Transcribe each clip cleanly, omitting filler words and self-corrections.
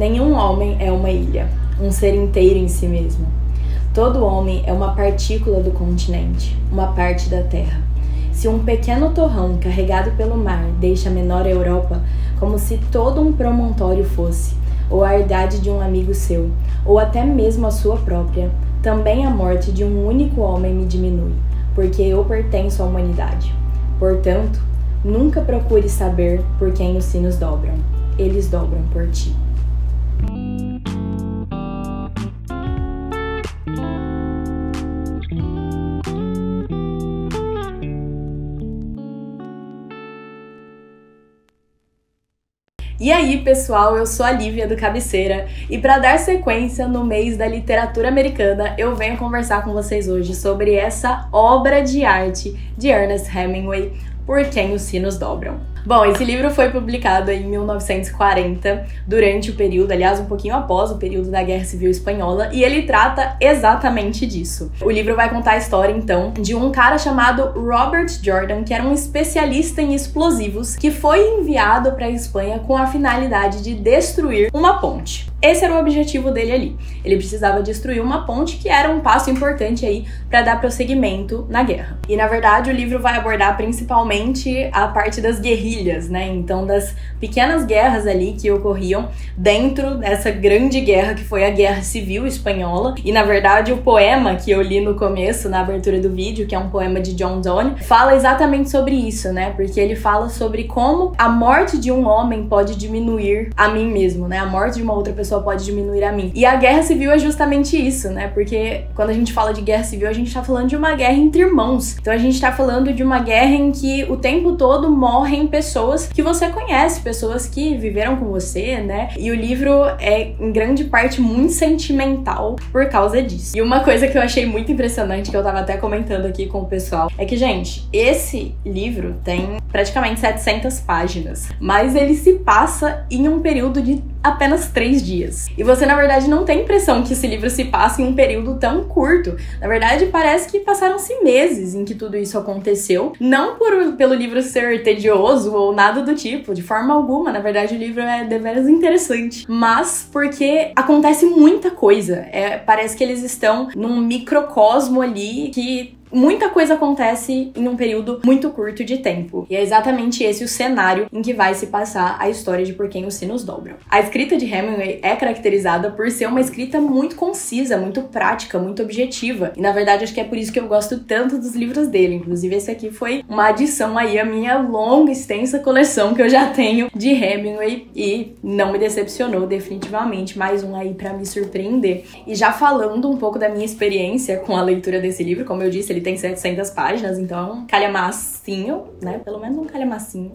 Nenhum homem é uma ilha, um ser inteiro em si mesmo. Todo homem é uma partícula do continente, uma parte da terra. Se um pequeno torrão carregado pelo mar deixa a menor Europa, como se todo um promontório fosse, ou a herdade de um amigo seu, ou até mesmo a sua própria, também a morte de um único homem me diminui, porque eu pertenço à humanidade. Portanto, nunca procure saber por quem os sinos dobram. Eles dobram por ti. E aí, pessoal, eu sou a Lívia do Cabeceira e para dar sequência no mês da literatura americana, eu venho conversar com vocês hoje sobre essa obra de arte de Ernest Hemingway, Por Quem os Sinos Dobram. Bom, esse livro foi publicado em 1940, durante o período, aliás, um pouquinho após o período da Guerra Civil Espanhola, e ele trata exatamente disso. O livro vai contar a história, então, de um cara chamado Robert Jordan, que era um especialista em explosivos, que foi enviado para a Espanha com a finalidade de destruir uma ponte. Esse era o objetivo dele ali. Ele precisava destruir uma ponte, que era um passo importante aí para dar prosseguimento na guerra. E, na verdade, o livro vai abordar principalmente a parte das guerrilhas, né? Então, das pequenas guerras ali que ocorriam dentro dessa grande guerra que foi a Guerra Civil Espanhola. E, na verdade, o poema que eu li no começo, na abertura do vídeo, que é um poema de John Donne, fala exatamente sobre isso, né? Porque ele fala sobre como a morte de um homem pode diminuir a mim mesmo, né? A morte de uma outra pessoa pode diminuir a mim. E a Guerra Civil é justamente isso, né? Porque quando a gente fala de Guerra Civil, a gente tá falando de uma guerra entre irmãos. Então, a gente tá falando de uma guerra em que o tempo todo morrem pessoas que você conhece, pessoas que viveram com você, né? E o livro é, em grande parte, muito sentimental por causa disso. E uma coisa que eu achei muito impressionante, que eu tava até comentando aqui com o pessoal, é que, gente, esse livro tem praticamente 700 páginas, mas ele se passa em um período de apenas 3 dias. E você, na verdade, não tem impressão que esse livro se passa em um período tão curto. Na verdade, parece que passaram-se meses em que tudo isso aconteceu. Não pelo livro ser tedioso ou nada do tipo, de forma alguma. Na verdade, o livro é deveras interessante. Mas porque acontece muita coisa. Parece que eles estão num microcosmo ali que muita coisa acontece em um período muito curto de tempo. E é exatamente esse o cenário em que vai se passar a história de Por Quem os Sinos Dobram. A escrita de Hemingway é caracterizada por ser uma escrita muito concisa, muito prática, muito objetiva. E, na verdade, acho que é por isso que eu gosto tanto dos livros dele. Inclusive, esse aqui foi uma adição aí à minha longa, extensa coleção que eu já tenho de Hemingway e não me decepcionou definitivamente. Mais um aí pra me surpreender. E já falando um pouco da minha experiência com a leitura desse livro, como eu disse, ele tem 700 páginas, então é um calhamacinho, né? Pelo menos um calhamacinho.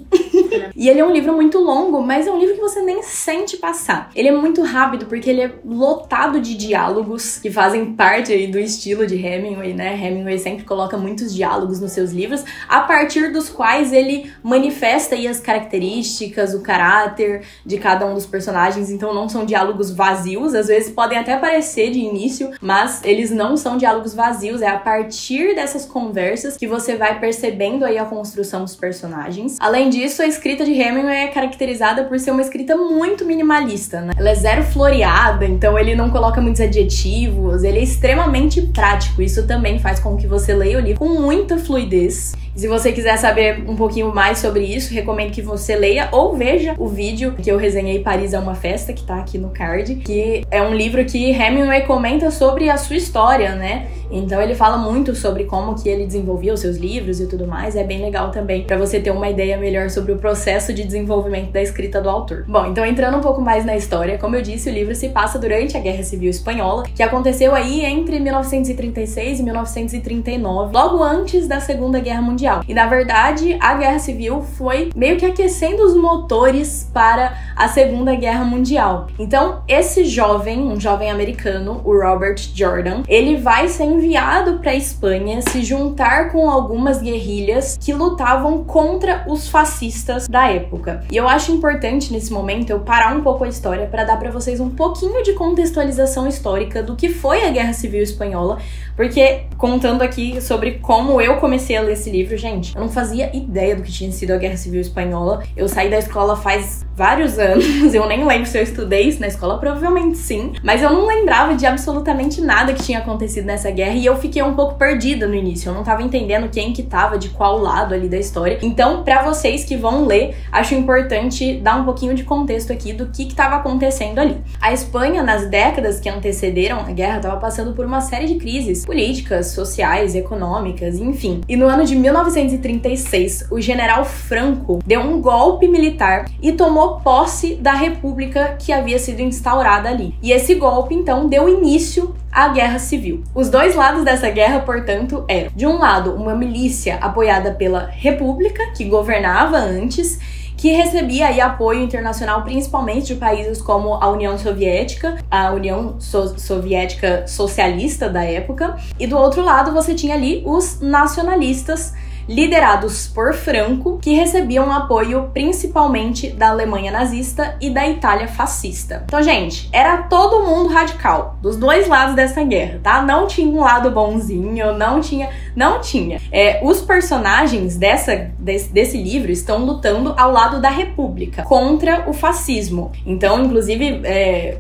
E ele é um livro muito longo, mas é um livro que você nem sente passar. Ele é muito rápido porque ele é lotado de diálogos que fazem parte aí do estilo de Hemingway, né? Hemingway sempre coloca muitos diálogos nos seus livros, a partir dos quais ele manifesta aí as características, o caráter de cada um dos personagens. Então não são diálogos vazios, às vezes podem até parecer de início, mas eles não são diálogos vazios, é a partir dessas conversas que você vai percebendo aí a construção dos personagens. Além disso, a escrita de Hemingway é caracterizada por ser uma escrita muito minimalista, né? Ela é zero floreada, então ele não coloca muitos adjetivos, ele é extremamente prático. Isso também faz com que você leia o livro com muita fluidez. E se você quiser saber um pouquinho mais sobre isso, recomendo que você leia ou veja o vídeo que eu resenhei, Paris é uma Festa, que tá aqui no card, que é um livro que Hemingway comenta sobre a sua história, né? Então ele fala muito sobre como que ele desenvolvia os seus livros e tudo mais. É bem legal também pra você ter uma ideia melhor sobre o processo de desenvolvimento da escrita do autor. Bom, então entrando um pouco mais na história, como eu disse, o livro se passa durante a Guerra Civil Espanhola, que aconteceu aí entre 1936 e 1939, logo antes da Segunda Guerra Mundial. E na verdade, a Guerra Civil foi meio que aquecendo os motores para a Segunda Guerra Mundial. Então, esse jovem, um jovem americano, o Robert Jordan, ele vai ser enviado para a Espanha se juntar com algumas guerrilhas que lutavam contra os fascistas da época. E eu acho importante nesse momento eu parar um pouco a história para dar para vocês um pouquinho de contextualização histórica do que foi a Guerra Civil Espanhola, porque contando aqui sobre como eu comecei a ler esse livro, gente, eu não fazia ideia do que tinha sido a Guerra Civil Espanhola. Eu saí da escola faz vários anos, eu nem lembro se eu estudei isso na escola, provavelmente sim, mas eu não lembrava de absolutamente nada que tinha acontecido nessa guerra e eu fiquei um pouco perdida no início, eu não tava entendendo quem que tava de qual lado ali da história. Então, pra vocês que vão ler, acho importante dar um pouquinho de contexto aqui do que tava acontecendo ali. A Espanha, nas décadas que antecederam a guerra, tava passando por uma série de crises políticas, sociais, econômicas, enfim. E no ano de 1936, o general Franco deu um golpe militar e tomou posse da república que havia sido instaurada ali. E esse golpe, então, deu início à Guerra Civil. Os dois lados dessa guerra, portanto, eram, de um lado, uma milícia apoiada pela República, que governava antes, que recebia aí apoio internacional principalmente de países como a União Soviética, a União Soviética Socialista da época, e do outro lado você tinha ali os nacionalistas, liderados por Franco, que recebiam apoio principalmente da Alemanha nazista e da Itália fascista. Então, gente, era todo mundo radical, dos dois lados dessa guerra, tá? Não tinha um lado bonzinho, não tinha. Os personagens desse livro estão lutando ao lado da República, contra o fascismo. Então, inclusive,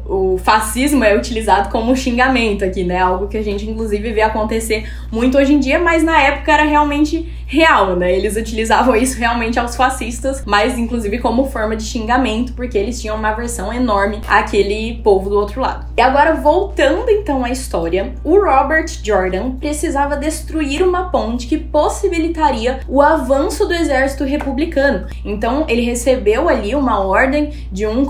o fascismo é utilizado como xingamento aqui, né? Algo que a gente, inclusive, vê acontecer muito hoje em dia, mas na época era realmente real, né? Eles utilizavam isso realmente aos fascistas, mas inclusive como forma de xingamento, porque eles tinham uma aversão enorme àquele povo do outro lado. E agora, voltando então à história, o Robert Jordan precisava destruir uma ponte que possibilitaria o avanço do exército republicano. Então, ele recebeu ali uma ordem de um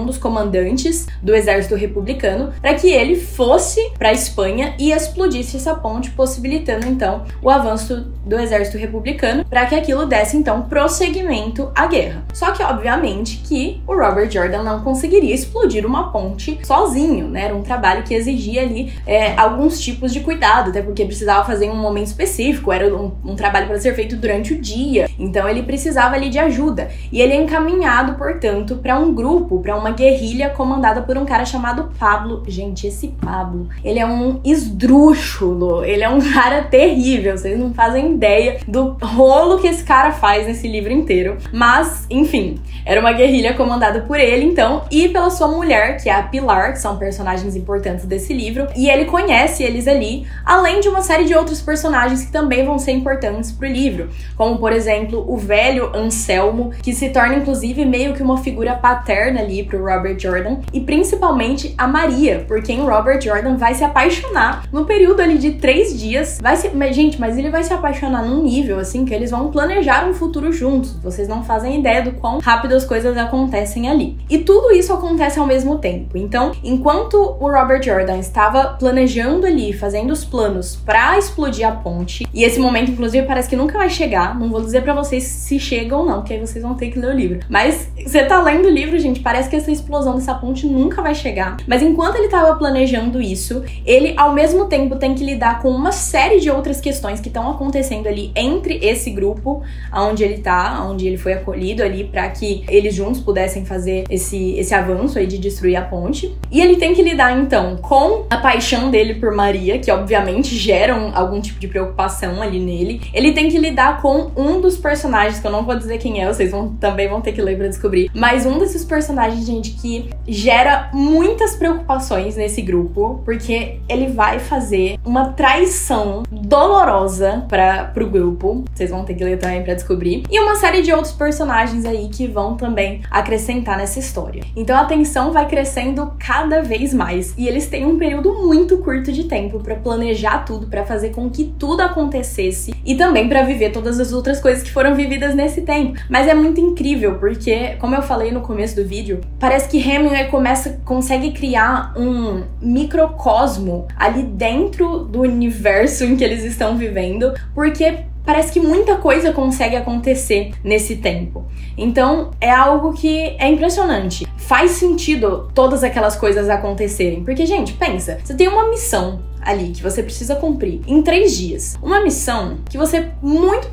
dos comandantes do exército republicano para que ele fosse para a Espanha e explodisse essa ponte, possibilitando então o avanço do exército republicano, para que aquilo desse então prosseguimento à guerra. Só que obviamente que o Robert Jordan não conseguiria explodir uma ponte sozinho, né? Era um trabalho que exigia ali alguns tipos de cuidado, até porque precisava fazer em um momento específico, era um trabalho para ser feito durante o dia, então ele precisava ali de ajuda. E ele é encaminhado, portanto, para um grupo, para uma guerrilha comandada por um cara chamado Pablo. Gente, esse Pablo, ele é um esdrúxulo, ele é um cara terrível, vocês não fazem ideia do rolo que esse cara faz nesse livro inteiro. Mas, enfim, era uma guerrilha comandada por ele, então, e pela sua mulher, que é a Pilar, que são personagens importantes desse livro, e ele conhece eles ali, além de uma série de outros personagens que também vão ser importantes pro livro, como, por exemplo, o velho Anselmo, que se torna, inclusive, meio que uma figura paterna ali pro Robert Jordan, e principalmente a Maria, por quem o Robert Jordan vai se apaixonar no período ali de 3 dias. Gente, mas ele vai se apaixonar num nível, assim, que eles vão planejar um futuro juntos. Vocês não fazem ideia do quão rápido as coisas acontecem ali. E tudo isso acontece ao mesmo tempo. Então, enquanto o Robert Jordan estava planejando ali, fazendo os planos pra explodir a ponte, e esse momento, inclusive, parece que nunca vai chegar, não vou dizer pra vocês se chega ou não, porque aí vocês vão ter que ler o livro. Mas você tá lendo o livro, gente, parece que essa explosão dessa ponte nunca vai chegar. Mas enquanto ele tava planejando isso, ele, ao mesmo tempo, tem que lidar com uma série de outras questões que estão acontecendo ali entre esse grupo, onde ele tá, onde ele foi acolhido ali, pra que eles juntos pudessem fazer esse avanço aí de destruir a ponte. E ele tem que lidar, então, com a paixão dele por Maria, que obviamente geram algum tipo de preocupação ali nele. Ele tem que lidar com um dos personagens, que eu não vou dizer quem é, vocês também vão ter que ler pra descobrir, mas um desses personagens, gente, que gera muitas preocupações nesse grupo, porque ele vai fazer uma traição dolorosa pro grupo, vocês vão ter que ler também pra descobrir, e uma série de outros personagens aí que vão também acrescentar nessa história. Então a tensão vai crescendo cada vez mais, e eles têm um período muito curto de tempo pra planejar tudo, pra fazer com que tudo acontecesse, e também pra viver todas as outras coisas que foram vividas nesse tempo. Mas é muito incrível, porque, como eu falei no começo do vídeo, parece que Hemingway consegue criar um microcosmo ali dentro do universo em que eles estão vivendo, porque parece que muita coisa consegue acontecer nesse tempo. Então, é algo que é impressionante. Faz sentido todas aquelas coisas acontecerem. Porque, gente, pensa, você tem uma missão ali que você precisa cumprir em 3 dias. Uma missão que você muito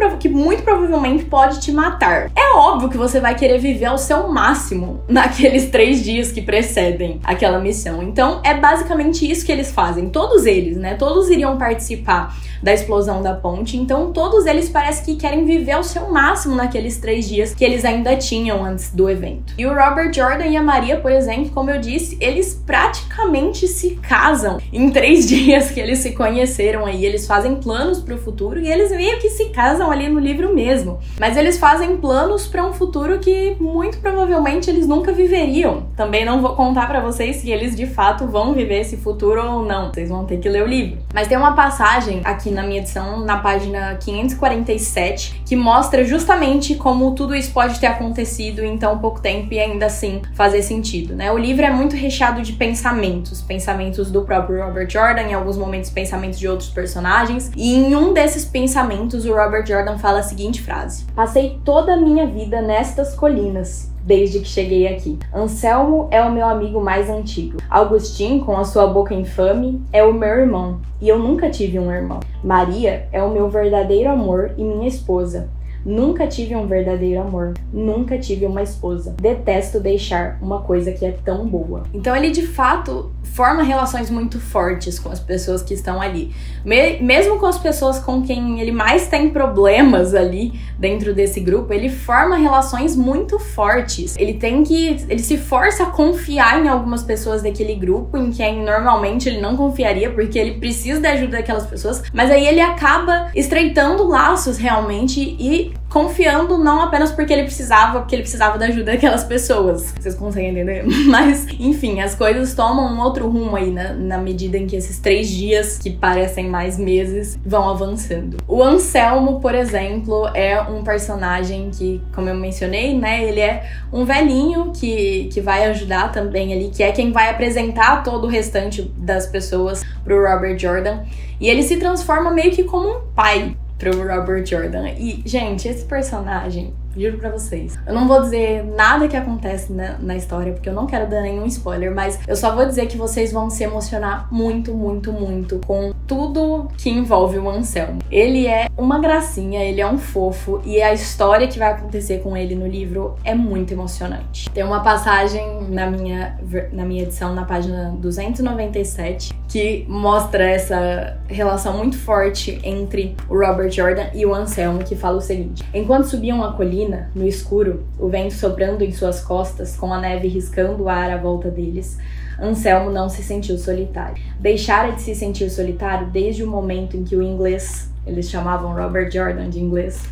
provavelmente pode te matar. É óbvio que você vai querer viver ao seu máximo naqueles 3 dias que precedem aquela missão. Então, é basicamente isso que eles fazem. Todos eles, né? Todos iriam participar da explosão da ponte. Então, todos eles parece que querem viver ao seu máximo naqueles 3 dias que eles ainda tinham antes do evento. E o Robert Jordan e a Maria, por exemplo, como eu disse, eles praticamente se casam em 3 dias que eles se conheceram aí. Eles fazem planos pro futuro e eles meio que se casam ali no livro mesmo. Mas eles fazem planos para um futuro que muito provavelmente eles nunca viveriam. Também não vou contar para vocês se eles de fato vão viver esse futuro ou não. Vocês vão ter que ler o livro. Mas tem uma passagem aqui na minha edição, na página 547, que mostra justamente como tudo isso pode ter acontecido em tão pouco tempo e ainda assim fazer sentido, né? O livro é muito recheado de pensamentos do próprio Robert Jordan, em alguns momentos pensamentos de outros personagens, e em um desses pensamentos o Robert Jordan fala a seguinte frase: "Passei toda a minha vida nestas colinas, desde que cheguei aqui. Anselmo é o meu amigo mais antigo. Augustin, com a sua boca infame, é o meu irmão, e eu nunca tive um irmão. Maria é o meu verdadeiro amor e minha esposa. Nunca tive um verdadeiro amor. Nunca tive uma esposa. Detesto deixar uma coisa que é tão boa." Então ele de fato forma relações muito fortes com as pessoas que estão ali. Mesmo com as pessoas com quem ele mais tem problemas ali dentro desse grupo, ele forma relações muito fortes. Ele se força a confiar em algumas pessoas daquele grupo, em quem normalmente ele não confiaria, porque ele precisa da ajuda daquelas pessoas, mas aí ele acaba estreitando laços realmente e confiando não apenas porque ele precisava da ajuda daquelas pessoas. Vocês conseguem entender? Mas, enfim, as coisas tomam um outro rumo aí, na medida em que esses 3 dias, que parecem mais meses, vão avançando. O Anselmo, por exemplo, é um personagem que, como eu mencionei, né, ele é um velhinho que vai ajudar também ali, que é quem vai apresentar todo o restante das pessoas pro Robert Jordan. E ele se transforma meio que como um pai pro Robert Jordan. E, gente, esse personagem, juro pra vocês, eu não vou dizer nada que acontece na história, porque eu não quero dar nenhum spoiler, mas eu só vou dizer que vocês vão se emocionar muito, muito, muito com tudo que envolve o Anselmo. Ele é uma gracinha, ele é um fofo, e a história que vai acontecer com ele no livro é muito emocionante. Tem uma passagem na minha edição, na página 297, que mostra essa relação muito forte entre o Robert Jordan e o Anselmo, que fala o seguinte: "Enquanto subiam a colina, no escuro, o vento soprando em suas costas, com a neve riscando o ar à volta deles, Anselmo não se sentiu solitário. Deixara de se sentir solitário desde o momento em que o inglês," eles chamavam Robert Jordan de inglês,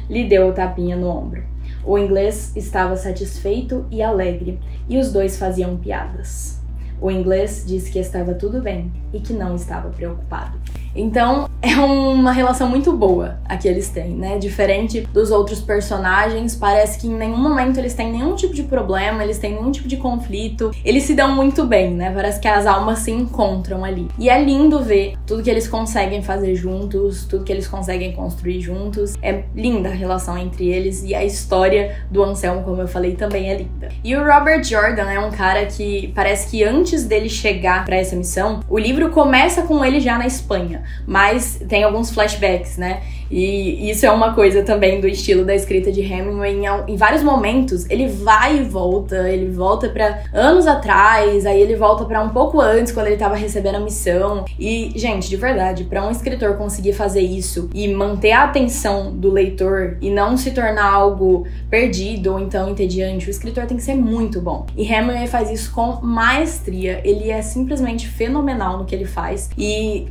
"lhe deu o tapinha no ombro. O inglês estava satisfeito e alegre, e os dois faziam piadas. O inglês disse que estava tudo bem e que não estava preocupado." Então, é uma relação muito boa a que eles têm, né? Diferente dos outros personagens, parece que em nenhum momento eles têm nenhum tipo de problema, eles têm nenhum tipo de conflito. Eles se dão muito bem, né? Parece que as almas se encontram ali. E é lindo ver tudo que eles conseguem fazer juntos, tudo que eles conseguem construir juntos. É linda a relação entre eles, e a história do Anselmo, como eu falei, também é linda. E o Robert Jordan é um cara que parece que antes dele chegar pra essa missão, o livro começa com ele já na Espanha, mas tem alguns flashbacks, né? E isso é uma coisa também do estilo da escrita de Hemingway. Em vários momentos, ele vai e volta. Ele volta pra anos atrás, aí ele volta pra um pouco antes, quando ele tava recebendo a missão. E, gente, de verdade, pra um escritor conseguir fazer isso e manter a atenção do leitor e não se tornar algo perdido ou então entediante, o escritor tem que ser muito bom. E Hemingway faz isso com maestria. Ele é simplesmente fenomenal no que ele faz. E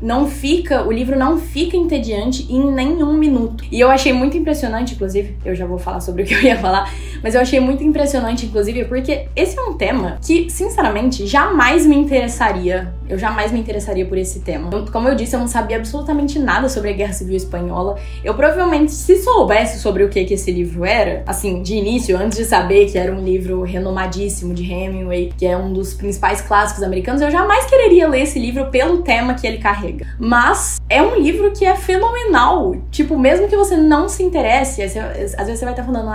o livro não fica entediante em nenhum minuto. E eu achei muito impressionante, inclusive, eu já vou falar sobre o que eu ia falar, mas eu achei muito impressionante, inclusive, porque esse é um tema que, sinceramente, jamais me interessaria. Eu jamais me interessaria por esse tema. Como eu disse, eu não sabia absolutamente nada sobre a Guerra Civil Espanhola. Eu provavelmente, se soubesse sobre o que esse livro era, assim, de início, antes de saber que era um livro renomadíssimo de Hemingway, que é um dos principais clássicos americanos, eu jamais quereria ler esse livro pelo tema que ele carrega. Mas é um livro que é fenomenal. Tipo, mesmo que você não se interesse, às vezes você vai estar falando,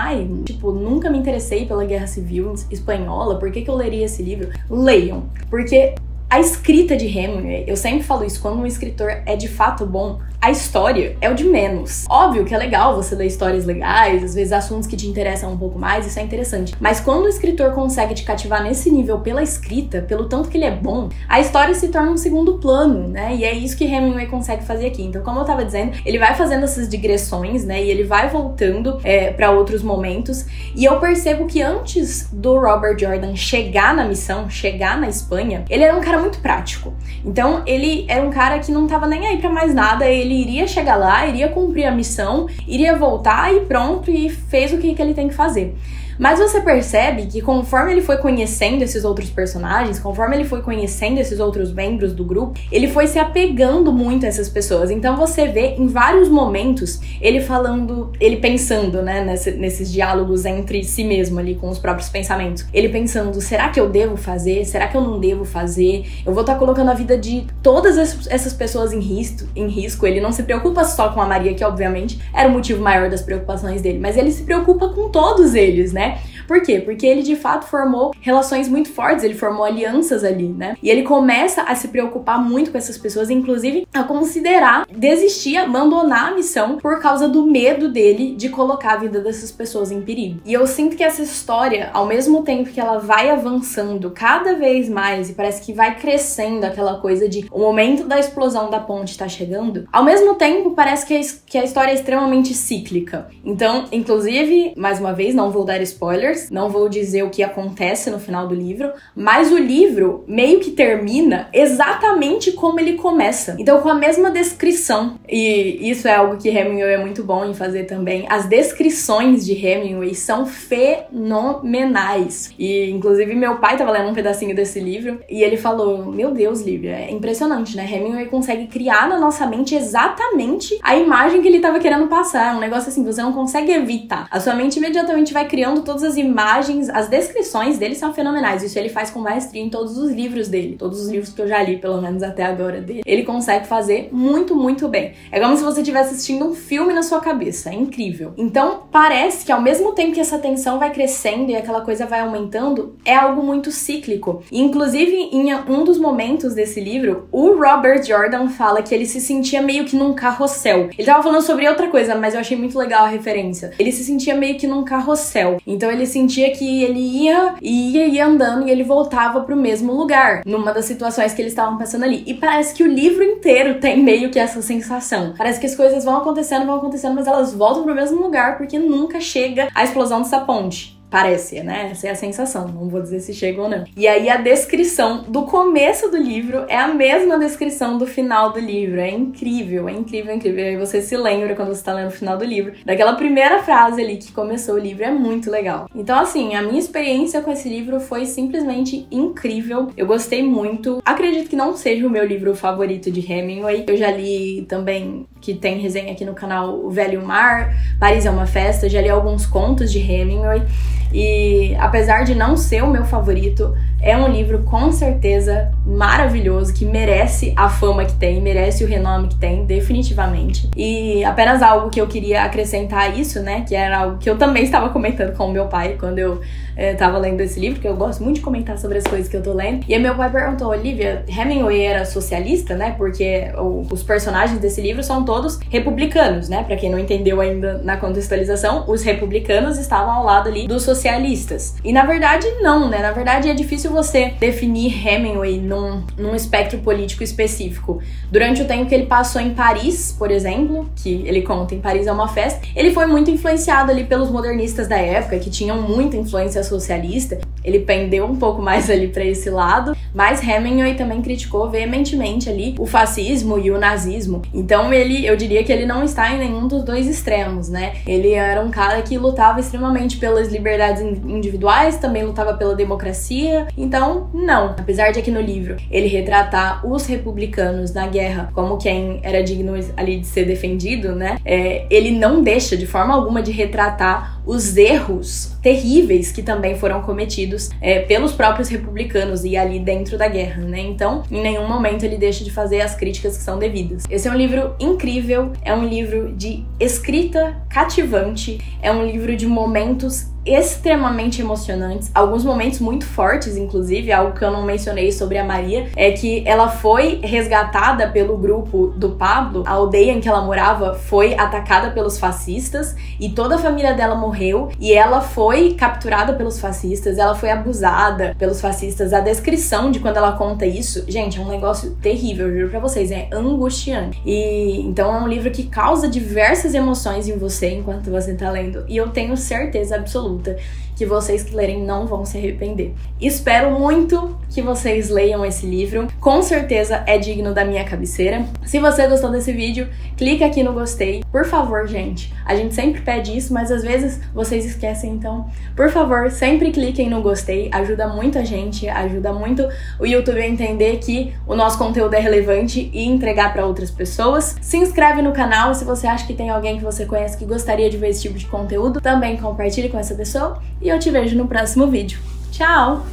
nunca me interessei pela Guerra Civil Espanhola, por que eu leria esse livro? Leiam, porque A escrita de Hemingway, eu sempre falo isso, quando um escritor é de fato bom, a história é o de menos. Óbvio que é legal você ler histórias legais, às vezes assuntos que te interessam um pouco mais, isso é interessante. Mas quando o escritor consegue te cativar nesse nível pela escrita, pelo tanto que ele é bom, a história se torna um segundo plano, né? E é isso que Hemingway consegue fazer aqui. Então, como eu tava dizendo, ele vai fazendo essas digressões, né? E ele vai voltando pra outros momentos. E eu percebo que antes do Robert Jordan chegar na missão, chegar na Espanha, ele era um cara muito prático. Então, ele era um cara que não tava nem aí pra mais nada, ele iria chegar lá, iria cumprir a missão, iria voltar e pronto, e fez o que ele tem que fazer. Mas você percebe que conforme ele foi conhecendo esses outros personagens, conforme ele foi conhecendo esses outros membros do grupo, ele foi se apegando muito a essas pessoas. Então você vê em vários momentos ele falando, ele pensando, né, nesses diálogos entre si mesmo ali, com os próprios pensamentos. Ele pensando, será que eu devo fazer? Será que eu não devo fazer? Eu vou estar colocando a vida de todas essas pessoas em risco. Ele não se preocupa só com a Maria, que obviamente era o motivo maior das preocupações dele, mas ele se preocupa com todos eles, né? Por quê? Porque ele de fato formou relações muito fortes, ele formou alianças ali, né? E ele começa a se preocupar muito com essas pessoas, inclusive a considerar desistir, abandonar a missão por causa do medo dele de colocar a vida dessas pessoas em perigo. E eu sinto que essa história, ao mesmo tempo que ela vai avançando cada vez mais e parece que vai crescendo aquela coisa de o momento da explosão da ponte tá chegando, ao mesmo tempo parece que a história é extremamente cíclica. Então, inclusive, mais uma vez, não vou dar spoilers, não vou dizer o que acontece no final do livro, mas o livro meio que termina exatamente como ele começa. Então, com a mesma descrição. E isso é algo que Hemingway é muito bom em fazer também. As descrições de Hemingway são fenomenais. E, inclusive, meu pai tava lendo um pedacinho desse livro e ele falou, meu Deus, Lívia, é impressionante, né? Hemingway consegue criar na nossa mente exatamente a imagem que ele tava querendo passar. É um negócio assim, você não consegue evitar. A sua mente imediatamente vai criando todas as imagens, as descrições dele são fenomenais. Isso ele faz com maestria em todos os livros dele. Todos os livros que eu já li, pelo menos até agora dele. Ele consegue fazer muito, muito bem. É como se você estivesse assistindo um filme na sua cabeça. É incrível. Então, parece que ao mesmo tempo que essa tensão vai crescendo e aquela coisa vai aumentando, é algo muito cíclico. E, inclusive, em um dos momentos desse livro, o Robert Jordan fala que ele se sentia meio que num carrossel. Ele tava falando sobre outra coisa, mas eu achei muito legal a referência. Ele se sentia meio que num carrossel. Então ele sentia que ele ia andando e ele voltava pro mesmo lugar, numa das situações que eles estavam passando ali. E parece que o livro inteiro tem meio que essa sensação. Parece que as coisas vão acontecendo, mas elas voltam pro mesmo lugar porque nunca chega a explosão dessa ponte. Parece, né? Essa é a sensação. Não vou dizer se chega ou não. E aí a descrição do começo do livro é a mesma descrição do final do livro. É incrível, é incrível, é incrível. E aí você se lembra, quando você tá lendo o final do livro, daquela primeira frase ali que começou o livro. É muito legal. Então, assim, a minha experiência com esse livro foi simplesmente incrível. Eu gostei muito. Acredito que não seja o meu livro favorito de Hemingway. Eu já li também, que tem resenha aqui no canal, O Velho Mar, Paris é uma Festa. Já li alguns contos de Hemingway. E apesar de não ser o meu favorito, é um livro com certeza maravilhoso, que merece a fama que tem, merece o renome que tem, definitivamente. E apenas algo que eu queria acrescentar a isso, né, que era algo que eu também estava comentando com o meu pai quando eu tava lendo esse livro, que eu gosto muito de comentar sobre as coisas que eu tô lendo. E aí meu pai perguntou, Olivia, Hemingway era socialista, né, porque os personagens desse livro são todos republicanos, né, pra quem não entendeu ainda na contextualização, os republicanos estavam ao lado ali dos socialistas. E na verdade não, né, na verdade é difícil você definir Hemingway num espectro político específico. Durante o tempo que ele passou em Paris, por exemplo, que ele conta em Paris é uma Festa, ele foi muito influenciado ali pelos modernistas da época, que tinham muita influência socialista. Ele pendeu um pouco mais ali pra esse lado, mas Hemingway também criticou veementemente ali o fascismo e o nazismo. Então eu diria que ele não está em nenhum dos dois extremos, né? Ele era um cara que lutava extremamente pelas liberdades individuais, também lutava pela democracia. Então, não. Apesar de aqui no livro ele retratar os republicanos na guerra como quem era digno ali de ser defendido, né? Ele não deixa de forma alguma de retratar os erros terríveis que também foram cometidos pelos próprios republicanos e ali dentro da guerra, né? Então, em nenhum momento ele deixa de fazer as críticas que são devidas. Esse é um livro incrível, é um livro de escrita cativante, é um livro de momentos extremamente emocionantes, alguns momentos muito fortes, inclusive, algo que eu não mencionei sobre a Maria, é que ela foi resgatada pelo grupo do Pablo, a aldeia em que ela morava foi atacada pelos fascistas e toda a família dela morreu e ela foi capturada pelos fascistas, ela foi abusada pelos fascistas. A descrição de quando ela conta isso, gente, é um negócio terrível, eu juro pra vocês, é angustiante. E então é um livro que causa diversas emoções em você enquanto você tá lendo, e eu tenho certeza absoluta que vocês que lerem não vão se arrepender. Espero muito que vocês leiam esse livro, com certeza é digno da minha cabeceira. Se você gostou desse vídeo, clica aqui no gostei, por favor, gente. A gente sempre pede isso, mas às vezes vocês esquecem, então, por favor, sempre cliquem no gostei, ajuda muito a gente, ajuda muito o YouTube a entender que o nosso conteúdo é relevante e entregar para outras pessoas. Se inscreve no canal, se você acha que tem alguém que você conhece que gostaria de ver esse tipo de conteúdo, também compartilhe com essa pessoa e eu te vejo no próximo vídeo. Tchau!